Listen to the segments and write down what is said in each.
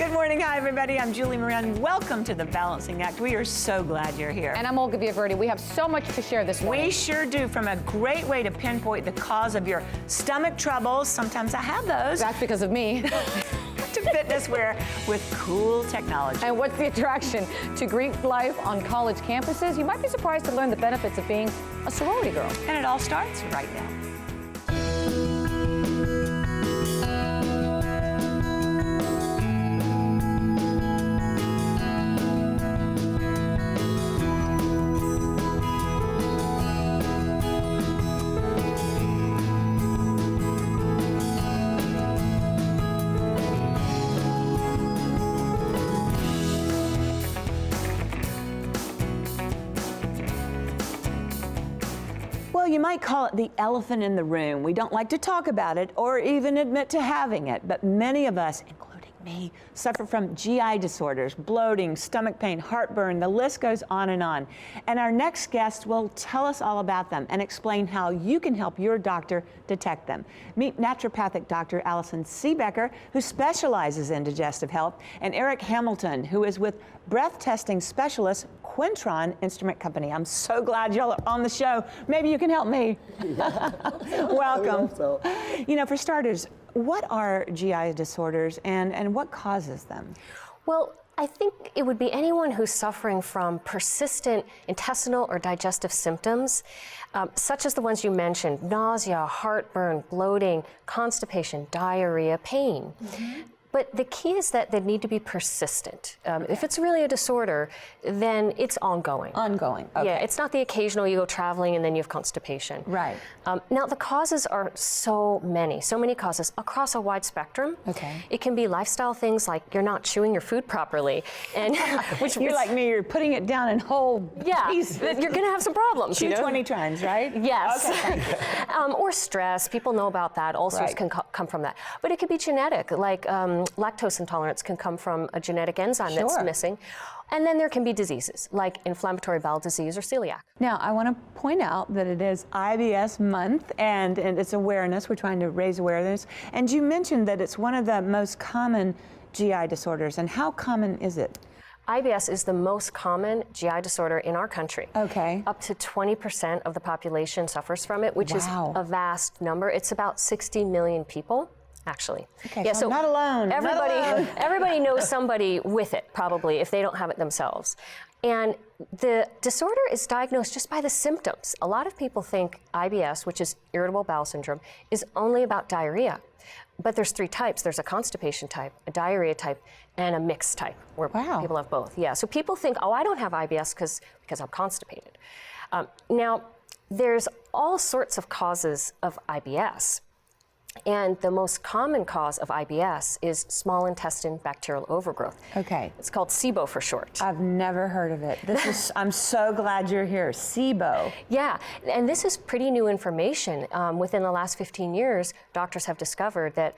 Good morning. Hi, everybody. I'm Julie Moran. Welcome to The Balancing Act. We are so glad you're here. And I'm Olga Villaverdi. We have so much to share this morning. We sure do, from a great way to pinpoint the cause of your stomach troubles. Sometimes I have those. That's because of me. To fitness wear with cool technology. And what's the attraction to Greek life on college campuses? You might be surprised to learn the benefits of being a sorority girl. And it all starts right now. Well, you might call it the elephant in the room. We don't like to talk about it or even admit to having it, but many of us, including me, suffer from GI disorders, bloating, stomach pain, heartburn, the list goes on. And our next guest will tell us all about them and explain how you can help your doctor detect them. Meet naturopathic Dr. Alison Deyette, who specializes in digestive health, and Eric Hamilton, who is with breath testing specialist Quintron Instrument Company. I'm so glad y'all are on the show. Maybe you can help me. Welcome. So. You know, for starters, what are GI disorders and what causes them? Well, I think it would be anyone who's suffering from persistent intestinal or digestive symptoms, such as the ones you mentioned: nausea, heartburn, bloating, constipation, diarrhea, pain. Mm-hmm. But the key is that they need to be persistent. If it's really a disorder, then it's ongoing. Ongoing, okay. Yeah, it's not the occasional you go traveling and then you have constipation. Right. Now, the causes are so many causes across a wide spectrum. Okay. It can be lifestyle things like you're not chewing your food properly, and which you're like me, you're putting it down in whole pieces. You're gonna have some problems. Chew 20 times, right? Yes. Okay. Or stress. People know about that. Ulcers Right. can come from that. But it could be genetic, like lactose intolerance can come from a genetic enzyme that's missing. And then there can be diseases like inflammatory bowel disease or celiac. Now, I want to point out that it is IBS month and it's awareness. We're trying to raise awareness. And you mentioned that it's one of the most common GI disorders. And how common is it? IBS is the most common GI disorder in our country. Okay. Up to 20% of the population suffers from it, which is a vast number. It's about 60 million people. Actually. Okay, yeah, so I'm not alone. Everybody knows somebody with it, probably, if they don't have it themselves. And the disorder is diagnosed just by the symptoms. A lot of people think IBS, which is irritable bowel syndrome, is only about diarrhea. But there's three types. There's a constipation type, a diarrhea type, and a mixed type, where people have both. Yeah, so people think, oh, I don't have IBS because I'm constipated. Now, there's all sorts of causes of IBS. And the most common cause of IBS is small intestine bacterial overgrowth. Okay. It's called SIBO for short. I've never heard of it. I'm so glad you're here. SIBO. Yeah, and this is pretty new information. Within the last 15 years, doctors have discovered that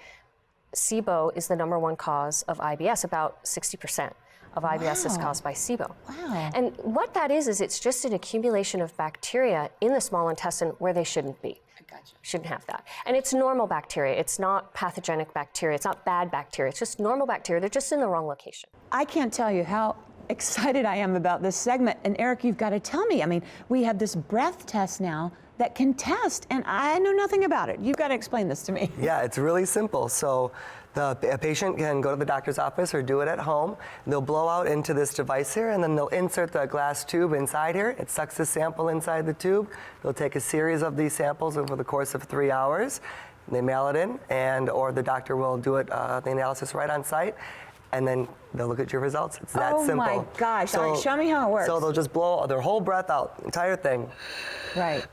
SIBO is the #1 cause of IBS. About 60% of IBS is caused by SIBO. Wow. And what that is it's just an accumulation of bacteria in the small intestine where they shouldn't be. Gotcha. Shouldn't have that. And it's normal bacteria. It's not pathogenic bacteria. It's not bad bacteria. It's just normal bacteria. They're just in the wrong location. I can't tell you how excited I am about this segment. And Eric, you've got to tell me. I mean, we have this breath test now that can test, and I know nothing about it. You've got to explain this to me. Yeah, it's really simple. So a patient can go to the doctor's office or do it at home. They'll blow out into this device here, and then they'll insert the glass tube inside here. It sucks the sample inside the tube. They'll take a series of these samples over the course of 3 hours. They mail it in, or the doctor will do it, the analysis right on site, and then they'll look at your results. It's that simple. Oh my gosh, all right, show me how it works. So they'll just blow their whole breath out, entire thing. Right.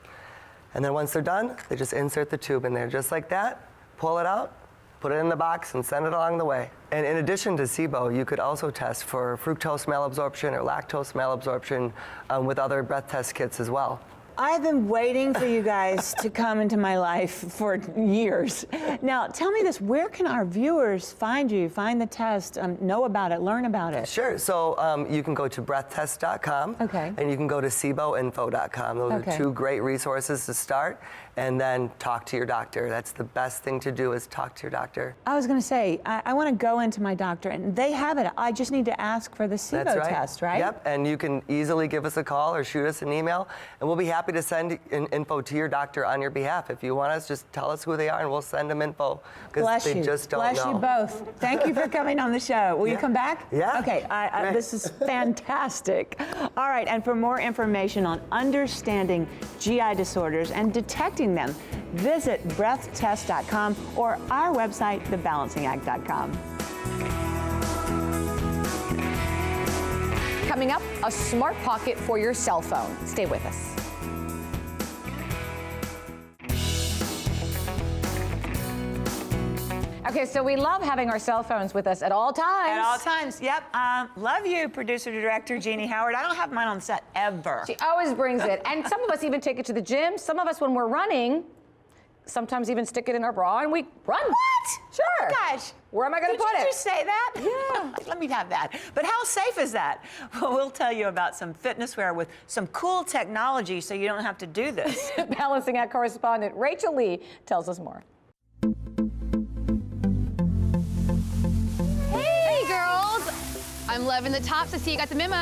And then once they're done, they just insert the tube in there just like that, pull it out, put it in the box, and send it along the way. And in addition to SIBO, you could also test for fructose malabsorption or lactose malabsorption with other breath test kits as well. I've been waiting for you guys to come into my life for years. Now, tell me this, where can our viewers find you, find the test, know about it, learn about it? Sure, so you can go to breathtest.com, okay, and you can go to SIBOinfo.com. Those are two great resources to start. and then talk to your doctor. That's the best thing to do, is talk to your doctor. I was going to say, I want to go into my doctor, and they have it. I just need to ask for the SIBO That's right. test, right? Yep, and you can easily give us a call or shoot us an email, and we'll be happy to send info to your doctor on your behalf. If you want us, just tell us who they are, and we'll send them info, because they just don't Bless know. you both. Thank you for coming on the show. Will you come back? Yeah. Okay, this is fantastic. All right, and for more information on understanding GI disorders and detecting them, visit breathtest.com or our website, thebalancingact.com. Coming up, a smart pocket for your cell phone. Stay with us. Okay, so we love having our cell phones with us at all times. At all times, yep. Love you, producer-director Jeannie Howard. I don't have mine on set ever. She always brings it. And some of us even take it to the gym. Some of us, when we're running, sometimes even stick it in our bra and we run. What? Sure. Oh, gosh. Where am I going to put Did it? you just say that? Yeah. Let me have that. But how safe is that? Well, we'll tell you about some fitness wear with some cool technology so you don't have to do this. Balancing Act correspondent Rachel Lee tells us more. Hey girls! I'm loving the top, so see you got the memo.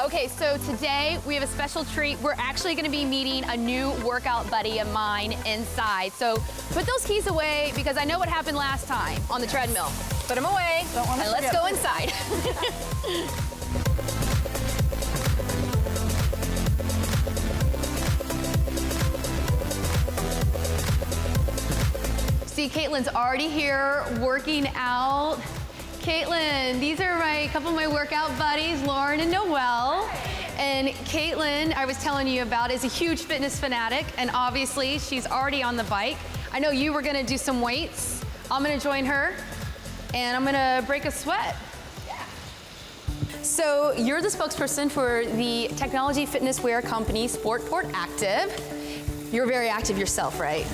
Okay, so today we have a special treat. We're actually gonna be meeting a new workout buddy of mine inside. So put those keys away because I know what happened last time on the treadmill. Put them away, and let's go inside. See, Caitlin's already here working out. Caitlin, these are a couple of my workout buddies, Lauren and Noelle. And Caitlin, I was telling you about, is a huge fitness fanatic, and obviously she's already on the bike. I know you were gonna do some weights. I'm gonna join her, and I'm gonna break a sweat. So you're the spokesperson for the technology fitness wear company, Sportport Active. You're very active yourself, right?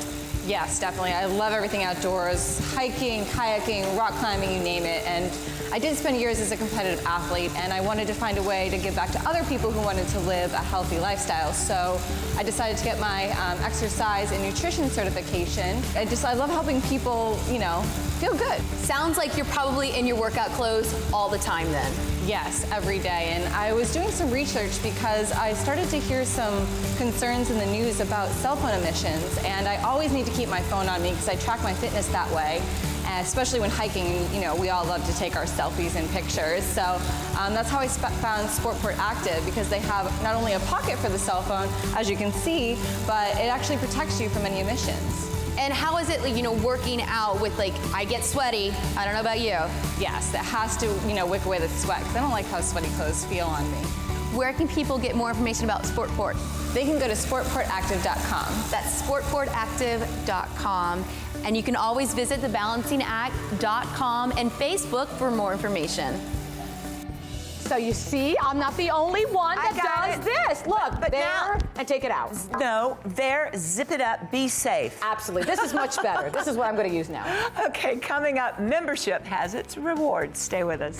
Yes, definitely. I love everything outdoors, hiking, kayaking, rock climbing, you name it. And I did spend years as a competitive athlete, and I wanted to find a way to give back to other people who wanted to live a healthy lifestyle. So I decided to get my exercise and nutrition certification. I love helping people, you know, feel good. Sounds like you're probably in your workout clothes all the time then. Yes, every day. And I was doing some research because I started to hear some concerns in the news about cell phone emissions, and I always need to keep my phone on me because I track my fitness that way. And especially when hiking, you know, we all love to take our selfies and pictures. So that's how I found Sportport Active, because they have not only a pocket for the cell phone, as you can see, but it actually protects you from any emissions. And how is it, like, you know, working out with, like, I get sweaty. I don't know about you. Yes, it has to, you know, wick away the sweat, because I don't like how sweaty clothes feel on me. Where can people get more information about Sportport? They can go to sportportactive.com. That's sportportactive.com. And you can always visit thebalancingact.com and Facebook for more information. So you see, I'm not the only one I that got does it. this. Look, But there, now- and take it out. No, there, zip it up, be safe. Absolutely, this is much better. This is what I'm gonna use now. Okay, coming up, membership has its rewards. Stay with us.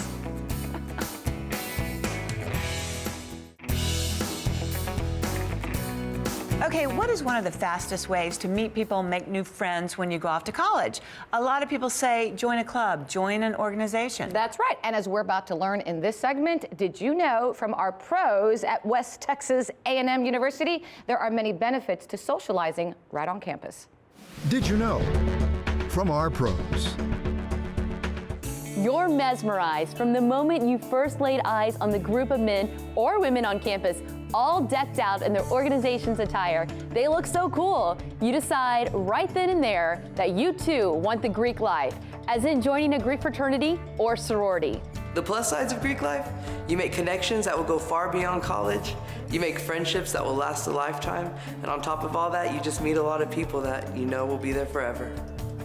Okay, what is one of the fastest ways to meet people and make new friends when you go off to college? A lot of people say join a club, join an organization. That's right, and as we're about to learn in this segment, did you know from our pros at West Texas A&M University, there are many benefits to socializing right on campus. Did you know? From our pros. You're mesmerized from the moment you first laid eyes on the group of men or women on campus, all decked out in their organization's attire. They look so cool. You decide right then and there that you too want the Greek life, as in joining a Greek fraternity or sorority. The plus sides of Greek life: you make connections that will go far beyond college, you make friendships that will last a lifetime, and on top of all that, you just meet a lot of people that you know will be there forever.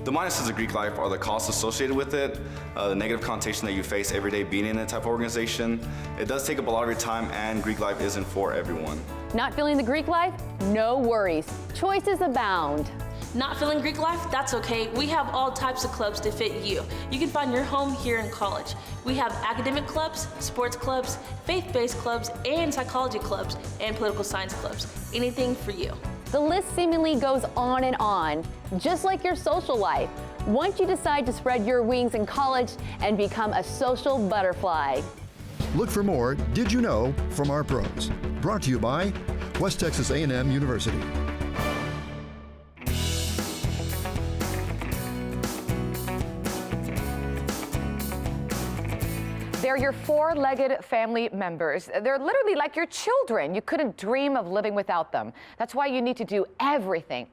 The minuses of Greek life are the costs associated with it, the negative connotation that you face every day being in that type of organization. It does take up a lot of your time, and Greek life isn't for everyone. Not feeling the Greek life? No worries. Choices abound. Not feeling Greek life? That's okay. We have all types of clubs to fit you. You can find your home here in college. We have academic clubs, sports clubs, faith-based clubs, and psychology clubs, and political science clubs. Anything for you. The list seemingly goes on and on, just like your social life. Once you decide to spread your wings in college and become a social butterfly. Look for more Did You Know from our pros. Brought to you by West Texas A&M University. They're your four-legged family members. They're literally like your children. You couldn't dream of living without them. That's why you need to do everything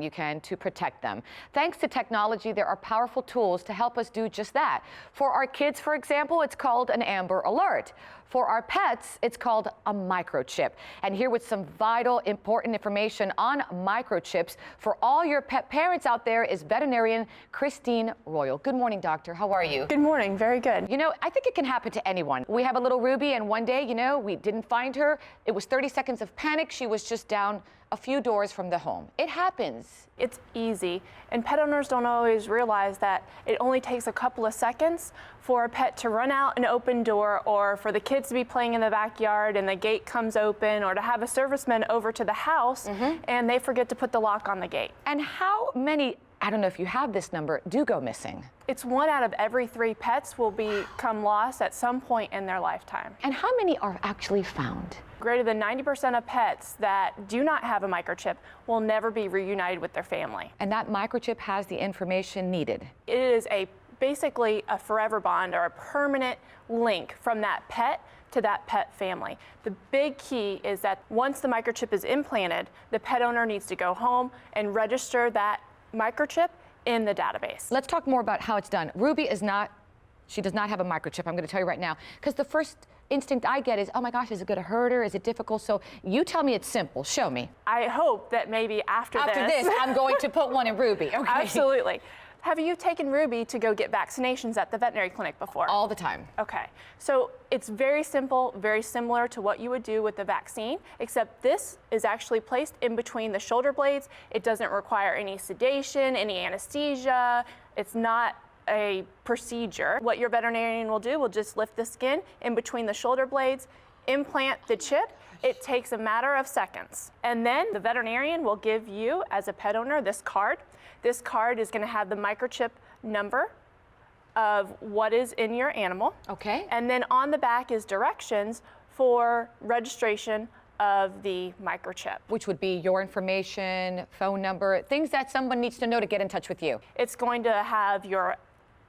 you can to protect them. Thanks to technology, there are powerful tools to help us do just that. For our kids, for example, it's called an Amber Alert. For our pets, it's called a microchip. And here with some vital, important information on microchips for all your pet parents out there is veterinarian Christine Royal. Good morning, doctor. How are you? Good morning. Very good. You know, I think it can happen to anyone. We have a little Ruby, and one day, you know, we didn't find her. It was 30 seconds of panic. She was just down a few doors from the home. It happens. It's easy, and pet owners don't always realize that it only takes a couple of seconds for a pet to run out an open door, or for the kids to be playing in the backyard and the gate comes open, or to have a serviceman over to the house and they forget to put the lock on the gate. And how many, I don't know if you have this number, do go missing? It's 1 out of every 3 pets will become lost at some point in their lifetime. And how many are actually found? Greater than 90% of pets that do not have a microchip will never be reunited with their family. And that microchip has the information needed. It is basically a forever bond, or a permanent link from that pet to that pet family. The big key is that once the microchip is implanted, the pet owner needs to go home and register that microchip in the database. Let's talk more about how it's done. Ruby she does not have a microchip, I'm going to tell you right now, because the first instinct I get is, oh my gosh, is it going to hurt her? Is it difficult? So you tell me it's simple. Show me. I hope that maybe after this, I'm going to put one in Ruby. Okay. Absolutely. Have you taken Ruby to go get vaccinations at the veterinary clinic before? All the time. Okay. So it's very simple, very similar to what you would do with the vaccine, except this is actually placed in between the shoulder blades. It doesn't require any sedation, any anesthesia. It's not a procedure. What your veterinarian will do will just lift the skin in between the shoulder blades, implant the chip. It takes a matter of seconds. And then the veterinarian will give you, as a pet owner, this card. This card is going to have the microchip number of what is in your animal. Okay. And then on the back is directions for registration of the microchip. Which would be your information, phone number, things that someone needs to know to get in touch with you. It's going to have your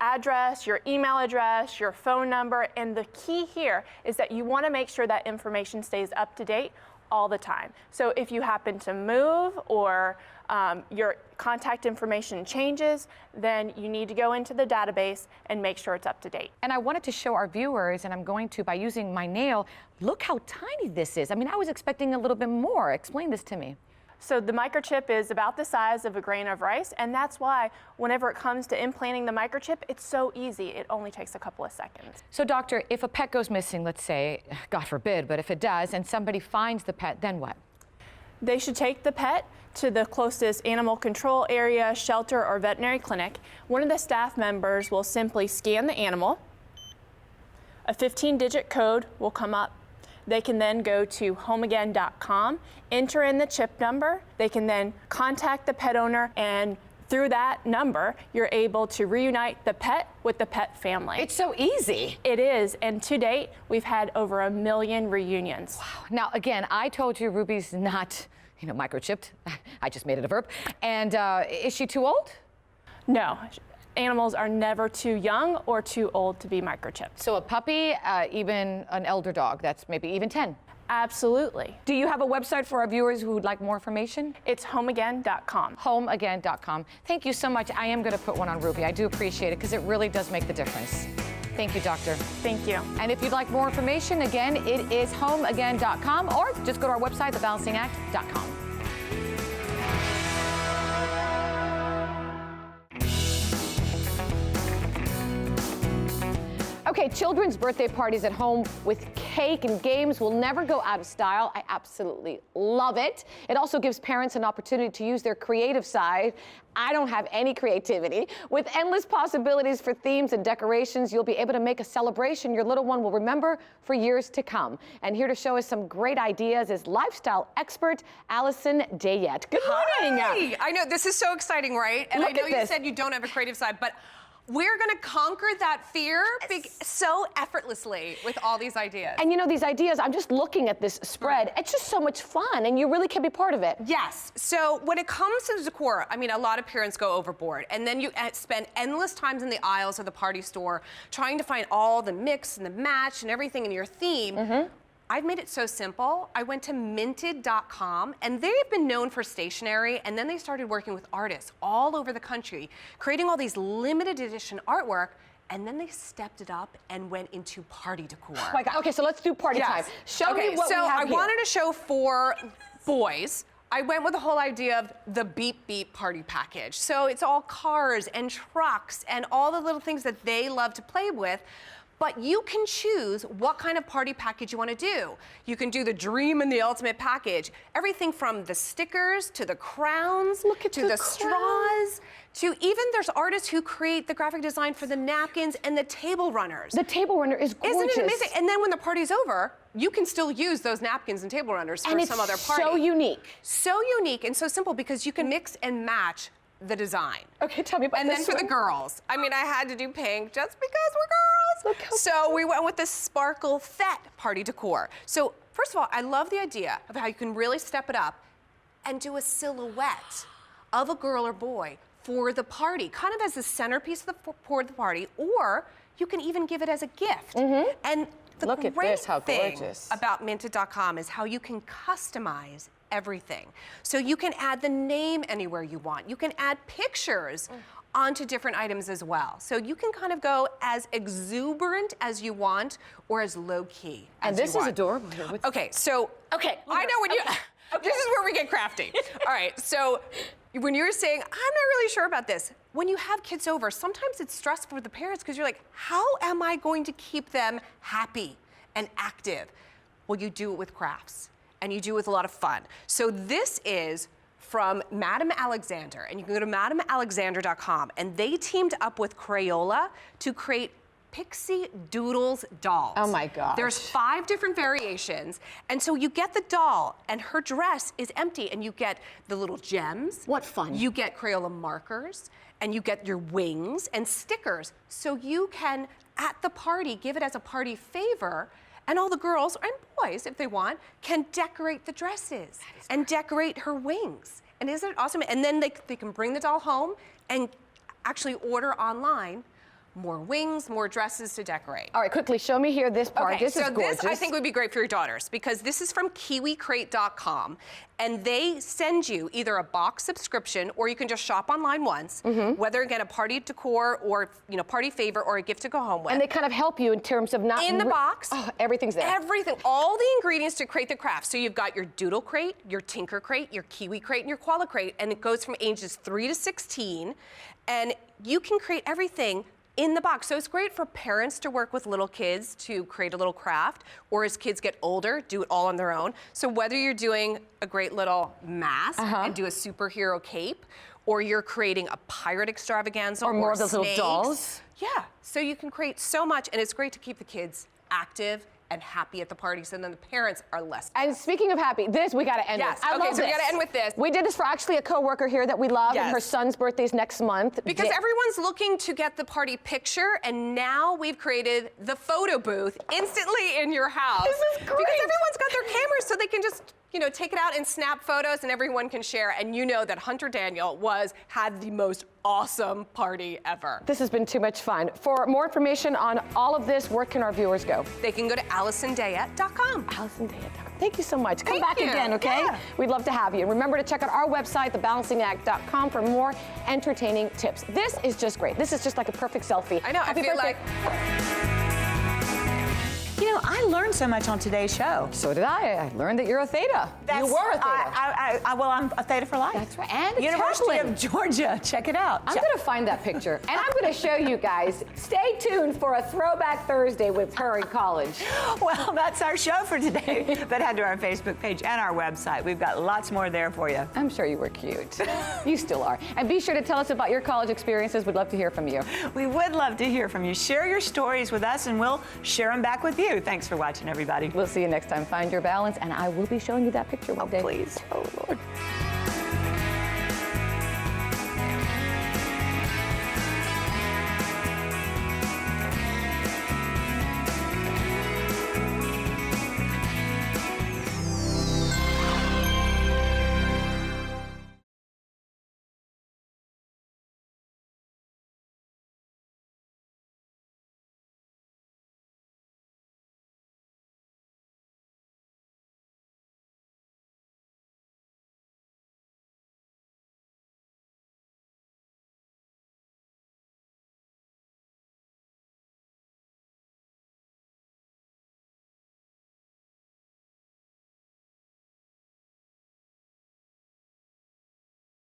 address, your email address, your phone number, and the key here is that you want to make sure that information stays up to date all the time. So if you happen to move, or your contact information changes, then you need to go into the database and make sure it's up to date. And I wanted to show our viewers, and I'm going to by using my nail, look how tiny this is. I mean, I was expecting a little bit more. Explain this to me. So the microchip is about the size of a grain of rice, and that's why whenever it comes to implanting the microchip, it's so easy. It only takes a couple of seconds. So doctor, if a pet goes missing, let's say, God forbid, but if it does, and somebody finds the pet, then what? They should take the pet to the closest animal control area, shelter, or veterinary clinic. One of the staff members will simply scan the animal. A 15-digit code will come up. They can then go to homeagain.com, enter in the chip number. They can then contact the pet owner, and through that number, you're able to reunite the pet with the pet family. It's so easy. It is, and to date, we've had over 1 million reunions. Wow. Now, again, I told you Ruby's not, microchipped. I just made it a verb. And is she too old? No. Animals are never too young or too old to be microchipped. So a puppy, even an elder dog, that's maybe even 10? Absolutely. Do you have a website for our viewers who would like more information? It's homeagain.com. Homeagain.com. Thank you so much. I am going to put one on Ruby. I do appreciate it because it really does make the difference. Thank you, doctor. Thank you. And if you'd like more information, again, it is homeagain.com, or just go to our website, thebalancingact.com. Okay, children's birthday parties at home with cake and games will never go out of style. I absolutely love it. It also gives parents an opportunity to use their creative side. I don't have any creativity. With endless possibilities for themes and decorations, you'll be able to make a celebration your little one will remember for years to come. And here to show us some great ideas is lifestyle expert Alison Deyette. Good morning. Hi. I know, this is so exciting, right? And Look I know at you this. said you don't have a creative side, but we're gonna conquer that fear so effortlessly with all these ideas. And you know, these ideas, I'm just looking at this spread. It's just so much fun, and you really can be part of it. Yes. So when it comes to decor, I mean, a lot of parents go overboard, and then you spend endless times in the aisles of the party store trying to find all the mix and the match and everything in your theme. I've made it so simple. I went to minted.com, and they've been known for stationery, and then they started working with artists all over the country, creating all these limited edition artwork, and then they stepped it up and went into party decor. Oh my God. Okay, so let's do party time. Show me what we have I here. wanted to show for boys. I went with the whole idea of the beep beep party package. So it's all cars and trucks and all the little things that they love to play with. But you can choose what kind of party package you want to do. You can do the dream and the ultimate package. Everything from the stickers to the crowns to the straws to even there's artists who create the graphic design for the napkins and the table runners. The table runner is gorgeous. Isn't it amazing? And then when the party's over, you can still use those napkins and table runners for some other party. And it's so unique. So unique and so simple because you can mix and match the design. Okay, tell me about and this then for one. the girls, I mean, I had to do pink just because we're girls. Look how so we went with this sparkle fete party decor. So first of all, I love the idea of how you can really step it up and do a silhouette of a girl or boy for the party, kind of as the centerpiece for the party, or you can even give it as a gift. And the Look at great this, how thing gorgeous. about minted.com is how you can customize everything. So you can add the name anywhere you want. You can add pictures onto different items as well. So you can kind of go as exuberant as you want or as low-key as And this you is want. adorable here. Okay, so, I know when you, this is where we get crafty. All right, so when you're saying, I'm not really sure about this, when you have kids over, sometimes it's stressful for the parents because you're like, how am I going to keep them happy and active? Well, you do it with crafts. And you do it with a lot of fun. So this is from Madame Alexander, and you can go to madamealexander.com, and they teamed up with Crayola to create Pixie Doodles dolls. Oh my gosh. There's 5 different variations, and so you get the doll, and her dress is empty, and you get the little gems. What fun. You get Crayola markers, and you get your wings and stickers, so you can, at the party, give it as a party favor. And all the girls and boys, if they want, can decorate the dresses and decorate her wings. And isn't it awesome? And then they can bring the doll home and actually order online more wings, more dresses to decorate. All right, quickly, show me here this part. Okay, This so is gorgeous. this I think would be great for your daughters because this is from KiwiCrate.com, and they send you either a box subscription or you can just shop online once, whether again a party decor or party favor or a gift to go home with. And they kind of help you in terms of not in the box. Oh, everything's there. Everything, all the ingredients to create the craft. So you've got your Doodle Crate, your Tinker Crate, your Kiwi Crate, and your Koala Crate, and it goes from ages 3 to 16, and you can create everything in the box. So it's great for parents to work with little kids to create a little craft, or as kids get older, do it all on their own. So whether you're doing a great little mask and do a superhero cape, or you're creating a pirate extravaganza, Or more of those little snakes. dolls. Yeah, so you can create so much, and it's great to keep the kids active and happy at the parties, and then the parents are less. And speaking of happy, this we got to end Yes, with. I okay, love so we this. gotta end with this. We did this for actually a coworker here that we love, and Yes. her son's birthday's next month. Because everyone's looking to get the party picture, and now we've created the photo booth instantly in your house. This is great. Because everyone's got their cameras, so they can just take it out and snap photos, and everyone can share. And you know that Hunter Daniel had the most awesome party ever. This has been too much fun. For more information on all of this, where can our viewers go? They can go to AlisonDeyette.com. AlisonDeyette.com. Thank you so much. Come Thank back you. again, okay? Yeah. We'd love to have you. Remember to check out our website, thebalancingact.com, for more entertaining tips. This is just great. This is just like a perfect selfie. I know, Happy I feel birthday. like You know, I learned so much on today's show. So did I. I learned that you're a theta. You were a theta. Well, I'm a theta for life. That's right. And University of Georgia. Check it out. I'm going to find that picture, and I'm going to show you guys. Stay tuned for a Throwback Thursday with her in college. Well, that's our show for today. But head to our Facebook page and our website. We've got lots more there for you. I'm sure you were cute. You still are. And be sure to tell us about your college experiences. We'd love to hear from you. We would love to hear from you. Share your stories with us, and we'll share them back with you. Thanks for watching, everybody. We'll see you next time. Find your balance, and I will be showing you that picture one day. Please. Oh, Lord.